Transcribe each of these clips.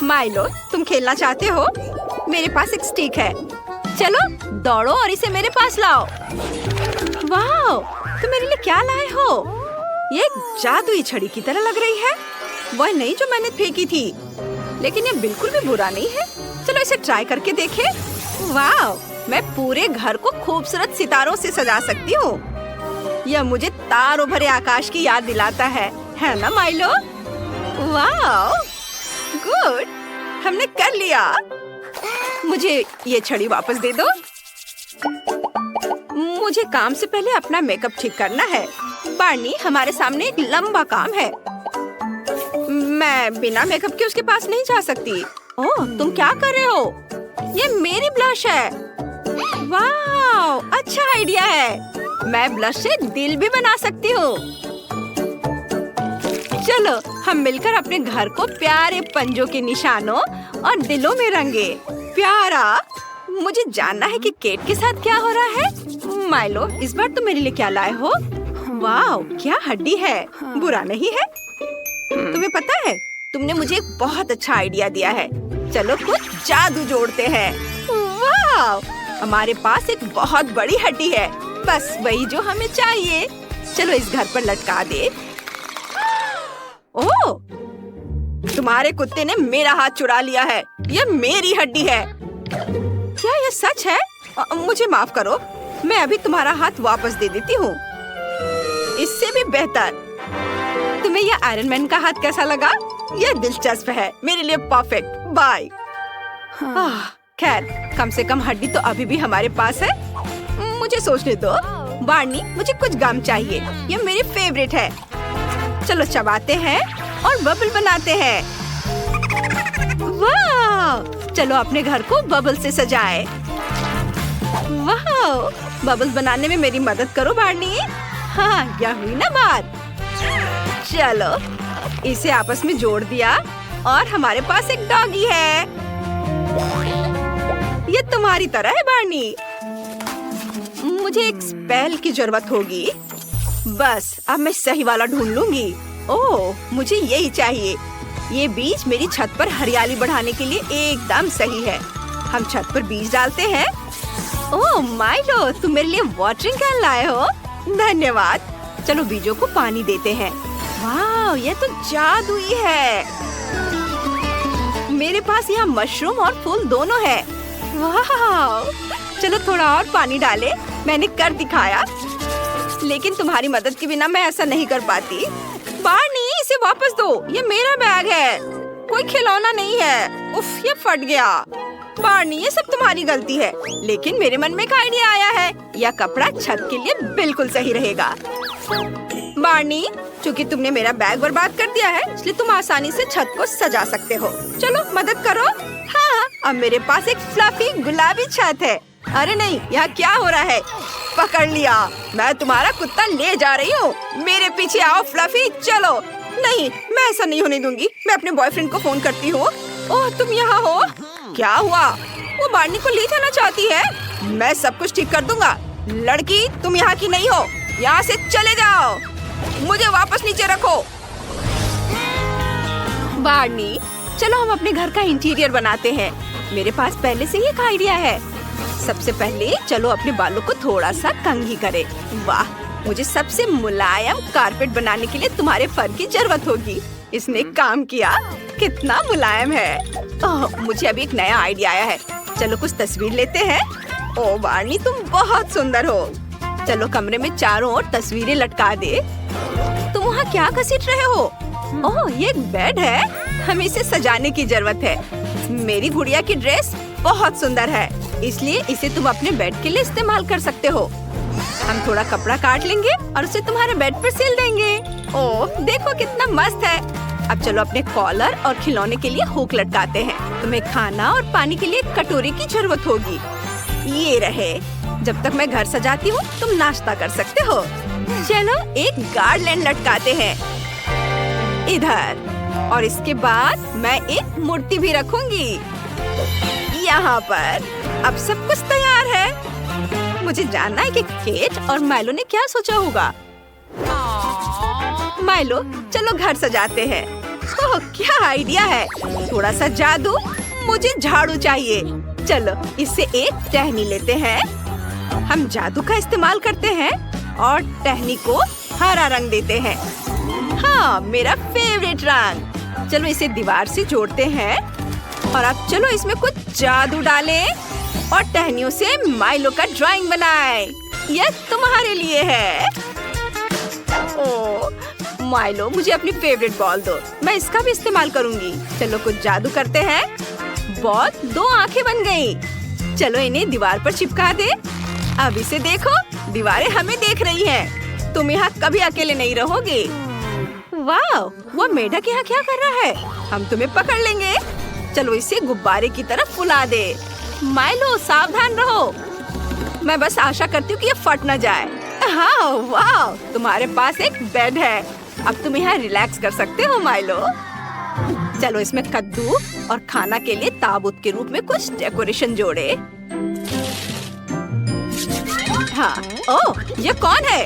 Milo, तुम खेलना चाहते हो? मेरे पास एक स्टिक है। चलो दौड़ो और इसे मेरे पास लाओ। वाह, तुम मेरे लिए क्या लाए हो? ये एक जादुई छड़ी की तरह लग रही है। वह नहीं जो मैंने फेंकी थी, लेकिन ये बिल्कुल भी बुरा नहीं है। चलो इसे ट्राई करके देखें। वाह, मैं पूरे घर को खूबसूरत सितारों से सजा सकती हूँ। यह मुझे तारों भरे आकाश की याद दिलाता है ना माइलो? वाह, गुड, हमने कर लिया। मुझे ये छड़ी वापस दे दो। मुझे काम से पहले अपना मेकअप ठीक करना है। बार्नी, हमारे सामने एक लंबा काम है। मैं बिना मेकअप के उसके पास नहीं जा सकती। ओह, तुम क्या कर रहे हो? ये मेरी ब्लश है। वाह, अच्छा आइडिया है। मैं ब्लश से दिल भी बना सकती हूँ। चलो हम मिलकर अपने घर को प्यारे पंजों के निशानों और दिलों में रंगे। प्यारा, मुझे जानना है कि केट के साथ क्या हो रहा है। माइलो, इस बार तुम मेरे लिए क्या लाए हो? वाह, क्या हड्डी है, बुरा नहीं है। तुम्हें पता है, तुमने मुझे एक बहुत अच्छा आइडिया दिया है। चलो कुछ जादू जोड़ते हैं। वाह, हमारे पास एक बहुत बड़ी हड्डी है, बस वही जो हमें चाहिए। चलो इस घर पर लटका दे। ओह, तुम्हारे कुत्ते ने मेरा हाथ चुरा लिया है। यह मेरी हड्डी है। क्या यह सच है? मुझे माफ करो, मैं अभी तुम्हारा हाथ वापस दे देती हूँ। इससे भी बेहतर। तुम्हें यह आयरन मैन का हाथ कैसा लगा? यह दिलचस्प है, मेरे लिए परफेक्ट। बाय। खैर, कम से कम हड्डी तो अभी भी हमारे पास है। मुझे सोचने दो। बार्नी, मुझे कुछ गम चाहिए, यह मेरी फेवरेट है। चलो चबाते हैं और बबल बनाते हैं। वाह, चलो अपने घर को बबल से सजाएं। वाह, बबल्स बनाने में मेरी मदद करो बार्नी। हाँ, क्या हुई ना बात। चलो इसे आपस में जोड़ दिया और हमारे पास एक डॉगी है। ये तुम्हारी तरह है बार्नी। मुझे एक स्पेल की जरूरत होगी। बस अब मैं सही वाला ढूंढ लूंगी। ओह, मुझे यही चाहिए। ये बीज मेरी छत पर हरियाली बढ़ाने के लिए एकदम सही है। हम छत पर बीज डालते हैं। ओह माइलो, तुम मेरे लिए वाटरिंग कैन लाए हो। धन्यवाद। चलो बीजों को पानी देते हैं। वाह, ये तो जादुई है। मेरे पास यहाँ मशरूम और फूल दोनों है। वाह, चलो थोड़ा और पानी डालें। मैंने कर दिखाया, लेकिन तुम्हारी मदद के बिना मैं ऐसा नहीं कर पाती। बार्नी, इसे वापस दो, ये मेरा बैग है, कोई खिलौना नहीं है। उफ, ये फट गया। बार्नी, ये सब तुम्हारी गलती है, लेकिन मेरे मन में एक आइडिया आया है। यह कपड़ा छत के लिए बिल्कुल सही रहेगा। बार्नी, चूँकि तुमने मेरा बैग बर्बाद कर दिया है, इसलिए तुम आसानी से छत को सजा सकते हो। चलो मदद करो। हाँ, अब मेरे पास एक फ्लफी गुलाबी छत है। अरे नहीं, यहाँ क्या हो रहा है? पकड़ लिया, मैं तुम्हारा कुत्ता ले जा रही हूँ। मेरे पीछे आओ फ्लफी, चलो। नहीं, मैं ऐसा नहीं होने दूंगी। मैं अपने बॉयफ्रेंड को फोन करती हूँ। ओह, तुम यहाँ हो? क्या हुआ? वो बार्नी को ले जाना चाहती है। मैं सब कुछ ठीक कर दूंगा। लड़की, तुम यहाँ की नहीं हो, यहाँ से चले जाओ। मुझे वापस नीचे रखो। बार्नी, चलो हम अपने घर का इंटीरियर बनाते हैं। मेरे पास पहले से ही एक आइडिया है। सबसे पहले चलो अपने बालों को थोड़ा सा कंघी करें। वाह, मुझे सबसे मुलायम कारपेट बनाने के लिए तुम्हारे फर की जरूरत होगी। इसने काम किया, कितना मुलायम है। ओह, मुझे अभी एक नया आइडिया आया है। चलो कुछ तस्वीर लेते हैं। ओह बार्नी, तुम बहुत सुंदर हो। चलो कमरे में चारों ओर तस्वीरें लटका दे। तुम वहाँ क्या घसीट रहे हो? ओह, ये एक बेड है, हमें इसे सजाने की जरूरत है। मेरी गुड़िया की ड्रेस बहुत सुंदर है, इसलिए इसे तुम अपने बेड के लिए इस्तेमाल कर सकते हो। हम थोड़ा कपड़ा काट लेंगे और उसे तुम्हारे बेड पर सिल देंगे। ओह, देखो कितना मस्त है। अब चलो अपने कॉलर और खिलौने के लिए हुक लटकाते हैं। तुम्हें खाना और पानी के लिए एक कटोरी की जरूरत होगी। ये रहे। जब तक मैं घर सजाती हूँ, तुम नाश्ता कर सकते हो। चलो एक गार्डलैंड लटकाते हैं इधर, और इसके बाद मैं एक मूर्ति भी रखूंगी यहाँ पर। अब सब कुछ तैयार है। मुझे जानना है कि केट और माइलो ने क्या सोचा होगा। माइलो, चलो घर सजाते हैं। ओह, क्या आइडिया है। थोड़ा सा जादू, मुझे झाड़ू चाहिए। चलो इससे एक टहनी लेते हैं। हम जादू का इस्तेमाल करते हैं और टहनी को हरा रंग देते हैं। हाँ, मेरा फेवरेट रंग। चलो इसे दीवार से जोड़ते हैं और अब चलो इसमें कुछ जादू डालें और टहनियों से माइलो का ड्राइंग बनाएं। यह तुम्हारे लिए है। ओह माइलो, मुझे अपनी फेवरेट बॉल दो, मैं इसका भी इस्तेमाल करूंगी। चलो कुछ जादू करते हैं। बॉल 2 आंखें बन गई। चलो इन्हें दीवार पर चिपका दे। अब इसे देखो, दीवारें हमें देख रही हैं। तुम यहाँ कभी अकेले नहीं रहोगे। वाह, वो मेढक यहाँ क्या कर रहा है? हम तुम्हें पकड़ लेंगे। चलो इसे गुब्बारे की तरफ फुला दे। माइलो सावधान रहो। मैं बस आशा करती हूँ कि ये फट न जाए। हाँ, वाह, तुम्हारे पास एक बेड है। अब तुम यहाँ रिलैक्स कर सकते हो माइलो। चलो इसमें कद्दू और खाना के लिए ताबूत के रूप में कुछ डेकोरेशन जोड़े। हाँ, ओह, ये कौन है?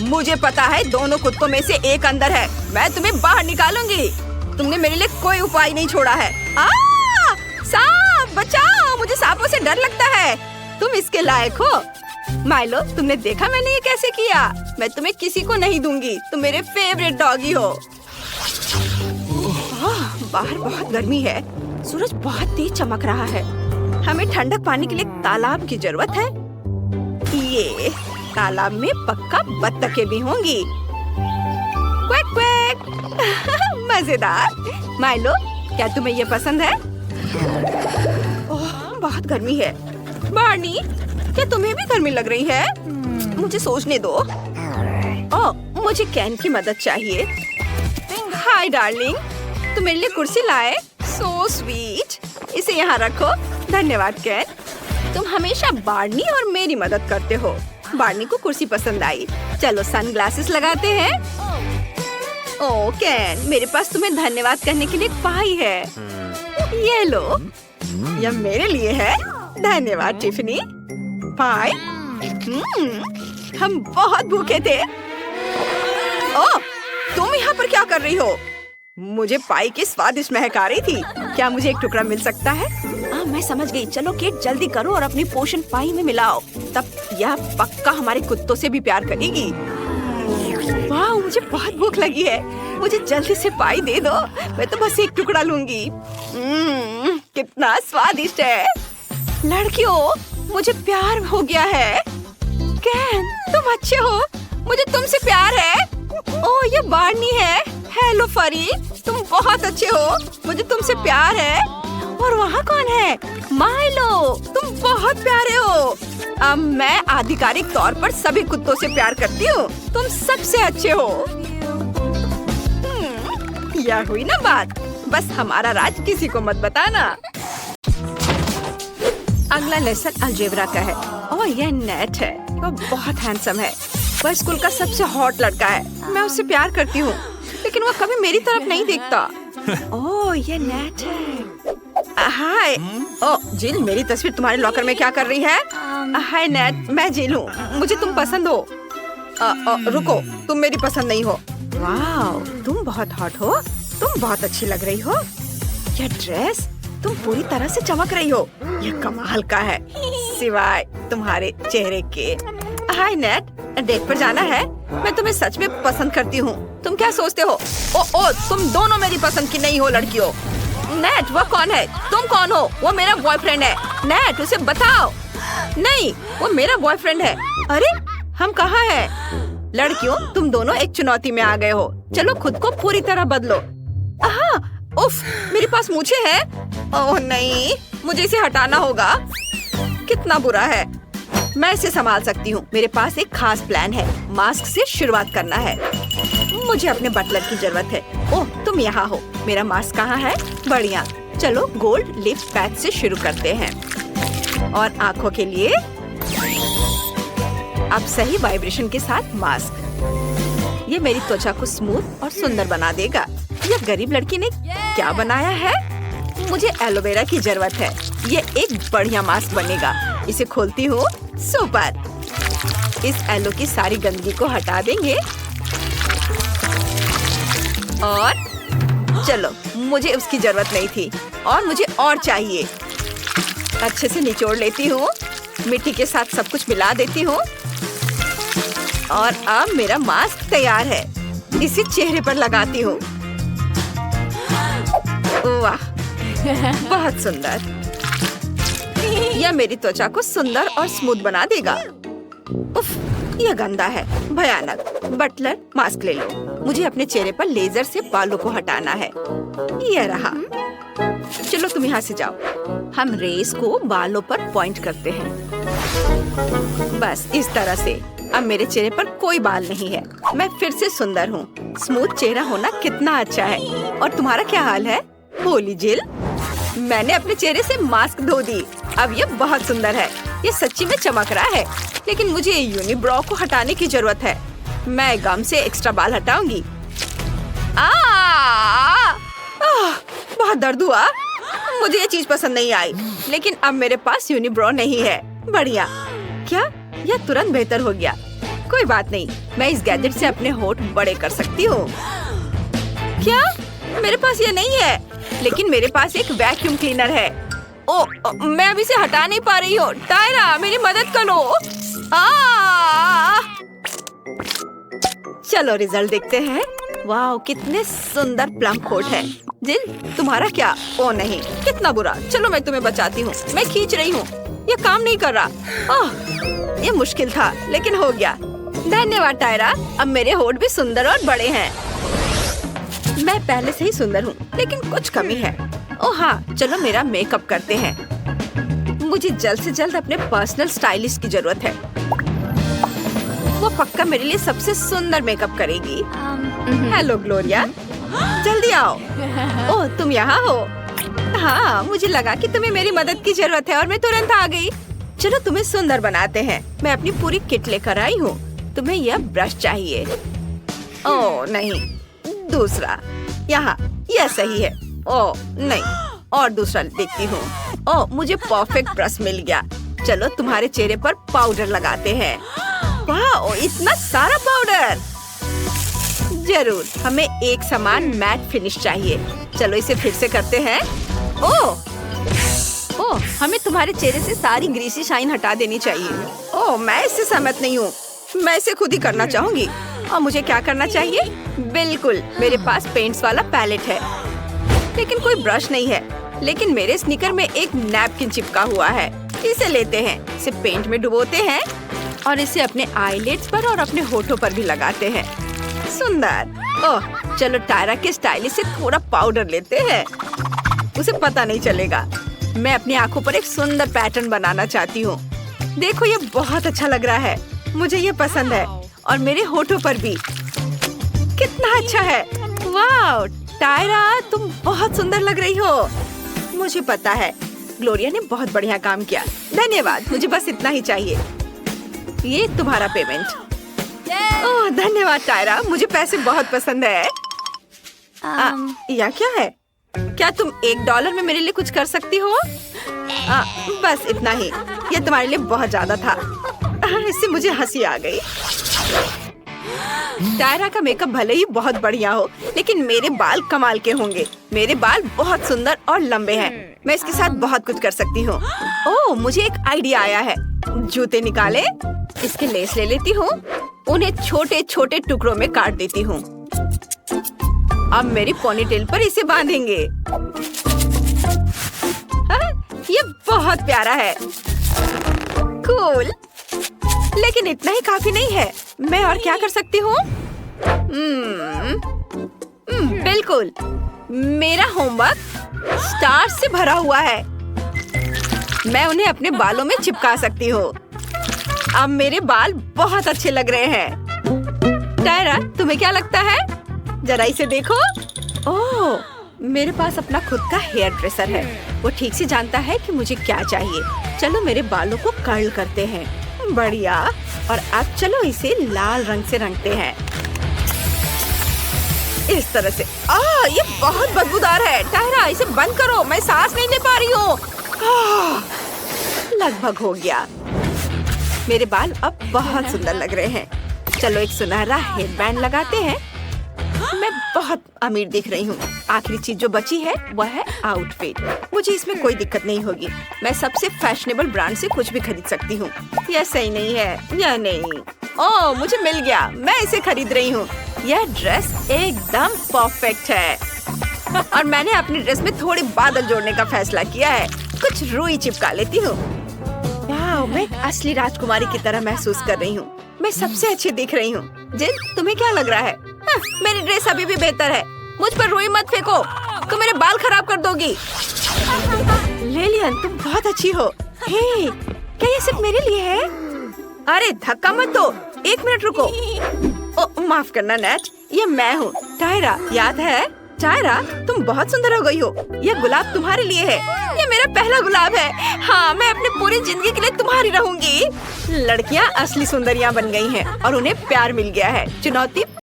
मुझे पता है, दोनों कुत्तों में से एक अंदर है। मैं तुम्हें बाहर निकालूंगी। तुमने मेरे लिए कोई उपाय नहीं छोड़ा है। सांप, बचाओ, मुझे सांपों से डर लगता है। तुम इसके लायक हो। माइलो, तुमने देखा मैंने ये कैसे किया? मैं तुम्हें किसी को नहीं दूंगी। तुम मेरे फेवरेट डॉगी हो। बाहर बहुत गर्मी है। सूरज बहुत तेज चमक रहा है। हमें ठंडक पाने के लिए तालाब की जरूरत है। ये तालाब में पक्का बत्तखें भी होंगी। Quack quack. मजेदार। माइलो, क्या तुम्हें ये पसंद है? ओह, बहुत गर्मी है। बार्नी, क्या तुम्हें भी गर्मी लग रही है? मुझे सोचने दो। ओह, मुझे कैन की मदद चाहिए। हाय डार्लिंग, तुम मेरे लिए कुर्सी लाए। So sweet. इसे यहाँ रखो। धन्यवाद कैन। तुम हमेशा बार्नी और मेरी मदद करते हो। बार्नी को कुर्सी पसंद आई। चलो सनग्लासेस लगाते हैं। ओह कैन, मेरे पास तुम्हें धन्यवाद करने के लिए एक पाई है। ये लो, यह मेरे लिए है। धन्यवाद टिफनी। पाई? हम बहुत भूखे थे। ओह, तुम यहाँ पर क्या कर रही हो? मुझे पाई की स्वादिष्ट महक आ रही थी। क्या मुझे एक टुकड़ा मिल सकता है? मैं समझ गई। चलो केट, जल्दी करो और अपनी पोषण पाई में मिलाओ। तब यह पक्का हमारे कुत्तों से भी प्यार करेगी। वाह, मुझे बहुत भूख लगी है। मुझे जल्दी से पाई दे दो। मैं तो बस एक टुकड़ा लूंगी। कितना स्वादिष्ट है। लड़कियों, मुझे प्यार हो गया है। कैन, तुम अच्छे हो। मुझे तुमसे प्यार है। ओह, ये बार्नी है। हेलो फरी, तुम बहुत अच्छे हो। मुझे तुमसे प्यार है। और वहाँ कौन है? माइलो, तुम बहुत प्यारे हो। अब मैं आधिकारिक तौर पर सभी कुत्तों से प्यार करती हूँ। तुम सबसे अच्छे हो। यह हुई ना बात। बस हमारा राज किसी को मत बताना। अगला लेसन अलजेब्रा का है। ओह, यह नेट है। वह बहुत हैंडसम है। वह स्कूल का सबसे हॉट लड़का है। मैं उससे प्यार करती हूँ, लेकिन वह कभी मेरी तरफ नहीं देखता। ओह, ये नेट है। हाय। ओह जिल, मेरी तस्वीर तुम्हारे लॉकर में क्या कर रही है? हाय नेट, मैं जिल हूँ। मुझे तुम पसंद हो। रुको, तुम मेरी पसंद नहीं हो। वाह, तुम बहुत हॉट हो। तुम बहुत अच्छी लग रही हो। यह ड्रेस, तुम पूरी तरह से चमक रही हो। यह कमाल का है, सिवाय तुम्हारे चेहरे के। हाय नेट, डेट पर जाना है। मैं तुम्हें सच में पसंद करती हूँ। तुम क्या सोचते हो? ओ, तुम दोनों मेरी पसंद की नहीं हो लड़कियों। नेट, वो कौन है? तुम कौन हो? वो मेरा बॉयफ्रेंड है। नेट, उसे बताओ। नहीं, वो मेरा बॉयफ्रेंड है। अरे, हम कहाँ हैं? लड़कियों, तुम दोनों एक चुनौती में आ गए हो। चलो खुद को पूरी तरह बदलो। उफ, मेरे पास मूछें हैं। ओह नहीं, मुझे इसे हटाना होगा। कितना बुरा है। मैं इसे संभाल सकती हूँ। मेरे पास एक खास प्लान है। मास्क से शुरुआत करना है। मुझे अपने बटलर की जरूरत है। ओह, तुम यहाँ हो। मेरा मास्क कहाँ है? बढ़िया। चलो गोल्ड लिप पैच से शुरू करते हैं। और आँखों के लिए अब सही वाइब्रेशन के साथ मास्क। ये मेरी त्वचा को स्मूथ और सुंदर बना देगा। यह गरीब लड़की ने क्या बनाया है? मुझे एलोवेरा की जरूरत है। ये एक बढ़िया मास्क बनेगा। इसे खोलती हूँ। सुपर। इस एलो की सारी गंदगी को हटा देंगे और चलो, मुझे उसकी जरूरत नहीं थी और मुझे और चाहिए। अच्छे से निचोड़ लेती हूँ, मिट्टी के साथ सब कुछ मिला देती हूँ और अब मेरा मास्क तैयार है। इसे चेहरे पर लगाती हूँ। वाह, बहुत सुंदर। यह मेरी त्वचा को सुंदर और स्मूथ बना देगा। उफ, यह गंदा है, भयानक। बटलर, मास्क ले लो। मुझे अपने चेहरे पर लेजर से बालों को हटाना है। यह रहा। चलो तुम यहाँ से जाओ। हम रेस को बालों पर पॉइंट करते हैं। बस इस तरह से। अब मेरे चेहरे पर कोई बाल नहीं है। मैं फिर से सुंदर हूँ। स्मूथ चेहरा होना कितना अच्छा है। और तुम्हारा क्या हाल है? होली जिल, मैंने अपने चेहरे से मास्क धो दी। अब ये बहुत सुंदर है। ये सच्ची में चमक रहा है। लेकिन मुझे यूनिब्रो को हटाने की जरूरत है। मैं गम से एक्स्ट्रा बाल हटाऊंगी। बहुत दर्द हुआ। मुझे ये चीज पसंद नहीं आई। लेकिन अब मेरे पास यूनिब्रो नहीं है। बढ़िया। क्या? यह तुरंत बेहतर हो गया। कोई बात नहीं, मैं इस गैजेट से अपने होठ बड़े कर सकती हूँ। क्या? मेरे पास ये नहीं है। लेकिन मेरे पास एक वैक्यूम क्लीनर है। मैं अभी इसे हटा नहीं पा रही हूँ। टायरा, मेरी मदद करो। चलो रिजल्ट देखते हैं। वाह, कितने सुंदर प्लम कोट है। जिल, तुम्हारा क्या? ओ नहीं, कितना बुरा। चलो मैं तुम्हें बचाती हूँ। मैं खींच रही हूँ। ये काम नहीं कर रहा। ये मुश्किल था, लेकिन हो गया। धन्यवाद टायरा। अब मेरे होठ भी सुंदर और बड़े हैं। मैं पहले से ही सुंदर हूँ, लेकिन कुछ कमी है। ओह हाँ, चलो मेरा मेकअप करते हैं। मुझे जल्द से जल्द अपने पर्सनल स्टाइलिस्ट की जरूरत है। वो पक्का मेरे लिए सबसे सुंदर मेकअप करेगी। हेलो ग्लोरिया, जल्दी आओ। ओह, तुम यहाँ हो? हाँ, मुझे लगा कि तुम्हें मेरी मदद की जरूरत है और मैं तुरंत आ गई। चलो तुम्हें सुंदर बनाते हैं। मैं अपनी पूरी किट लेकर आई हूँ। तुम्हें यह ब्रश चाहिए। ओह नहीं, दूसरा यहाँ। यह सही है। ओह नहीं, और दूसरा देखती हूँ। ओह, मुझे परफेक्ट ब्रश मिल गया। चलो तुम्हारे चेहरे पर पाउडर लगाते हैं। वाह, इतना सारा पाउडर। जरूर, हमें एक समान मैट फिनिश चाहिए। चलो इसे फिर से करते हैं। ओह, हमें तुम्हारे चेहरे से सारी ग्रीसी शाइन हटा देनी चाहिए। ओह, मैं इससे सहमत नहीं हूँ। मैं इसे खुद ही करना चाहूंगी। और मुझे क्या करना चाहिए? बिल्कुल, मेरे पास पेंट्स वाला पैलेट है, लेकिन कोई ब्रश नहीं है। लेकिन मेरे स्नीकर में एक नैपकिन चिपका हुआ है। इसे लेते हैं, इसे पेंट में डुबोते हैं और इसे अपने आईलिड्स पर और अपने होठों पर भी लगाते हैं। सुंदर। ओह, चलो टायरा के स्टाइलिश से थोड़ा पाउडर लेते हैं। उसे पता नहीं चलेगा। मैं अपनी आंखों पर एक सुंदर पैटर्न बनाना चाहती हूँ। देखो, ये बहुत अच्छा लग रहा है। मुझे ये पसंद है। और मेरे होठों पर भी। कितना अच्छा है। वाह टायरा, तुम बहुत सुंदर लग रही हो। मुझे पता है, ग्लोरिया ने बहुत बढ़िया काम किया। धन्यवाद। मुझे बस इतना ही चाहिए। ये तुम्हारा पेमेंट। ओह धन्यवाद टायरा, मुझे पैसे बहुत पसंद है। यह क्या है? क्या तुम $1 में मेरे लिए कुछ कर सकती हो? बस इतना ही। यह तुम्हारे लिए बहुत ज्यादा था। इससे मुझे हंसी आ गई। टायरा का मेकअप भले ही बहुत बढ़िया हो, लेकिन मेरे बाल कमाल के होंगे। मेरे बाल बहुत सुंदर और लंबे हैं। मैं इसके साथ बहुत कुछ कर सकती हूँ। ओह, मुझे एक आइडिया आया है। जूते निकाले, इसके लेस ले लेती हूँ, उन्हें छोटे छोटे टुकड़ों में काट देती हूँ। अब मेरी पोनीटेल पर इसे बांधेंगे। ये बहुत प्यारा है। कूल। लेकिन इतना ही काफी नहीं है। मैं और क्या कर सकती हूँ? बिल्कुल, मेरा होमवर्क स्टार्स से भरा हुआ है। मैं उन्हें अपने बालों में चिपका सकती हूँ। अब मेरे बाल बहुत अच्छे लग रहे हैं। टायरा, तुम्हें क्या लगता है? जरा इसे देखो। ओह, मेरे पास अपना खुद का हेयर ड्रेसर है। वो ठीक से जानता है कि मुझे क्या चाहिए। चलो मेरे बालों को कर्ल करते हैं। बढ़िया। और अब चलो इसे लाल रंग से रंगते हैं। इस तरह से। ये बहुत बदबूदार है। टायरा, इसे बंद करो, मैं सांस नहीं ले पा रही हूँ। लगभग हो गया। मेरे बाल अब बहुत सुंदर लग रहे हैं। चलो एक सुनहरा हेयर बैंड लगाते हैं। मैं बहुत अमीर दिख रही हूँ। आखिरी चीज जो बची है वह है आउटफिट। मुझे इसमें कोई दिक्कत नहीं होगी। मैं सबसे फैशनेबल ब्रांड से कुछ भी खरीद सकती हूँ। यह सही नहीं है, यह नहीं। ओह, मुझे मिल गया, मैं इसे खरीद रही हूँ। यह ड्रेस एकदम परफेक्ट है और मैंने अपनी ड्रेस में थोड़े बादल जोड़ने का फैसला किया है। कुछ रुई चिपका लेती हूँ। मैं एक असली राजकुमारी की तरह महसूस कर रही हूँ। मैं सबसे अच्छी दिख रही हूँ। जिन, तुम्हें क्या लग रहा है? मेरी ड्रेस अभी भी बेहतर है। मुझ पर रुई मत फेंको, तुम मेरे बाल खराब कर दोगी। लिलियन, तुम बहुत अच्छी हो। हे, क्या ये सिर्फ मेरे लिए है? अरे धक्का मत दो, 1 मिनट रुको। ओ, माफ करना नेट, ये मैं हूँ, टायरा। याद है? टायरा, तुम बहुत सुंदर हो गई हो। यह गुलाब तुम्हारे लिए है। ये मेरा पहला गुलाब है। हाँ, मैं अपनी पूरी जिंदगी के लिए तुम्हारी रहूंगी। लड़कियाँ असली सुंदरियाँ बन गई हैं और उन्हें प्यार मिल गया है। चुनौती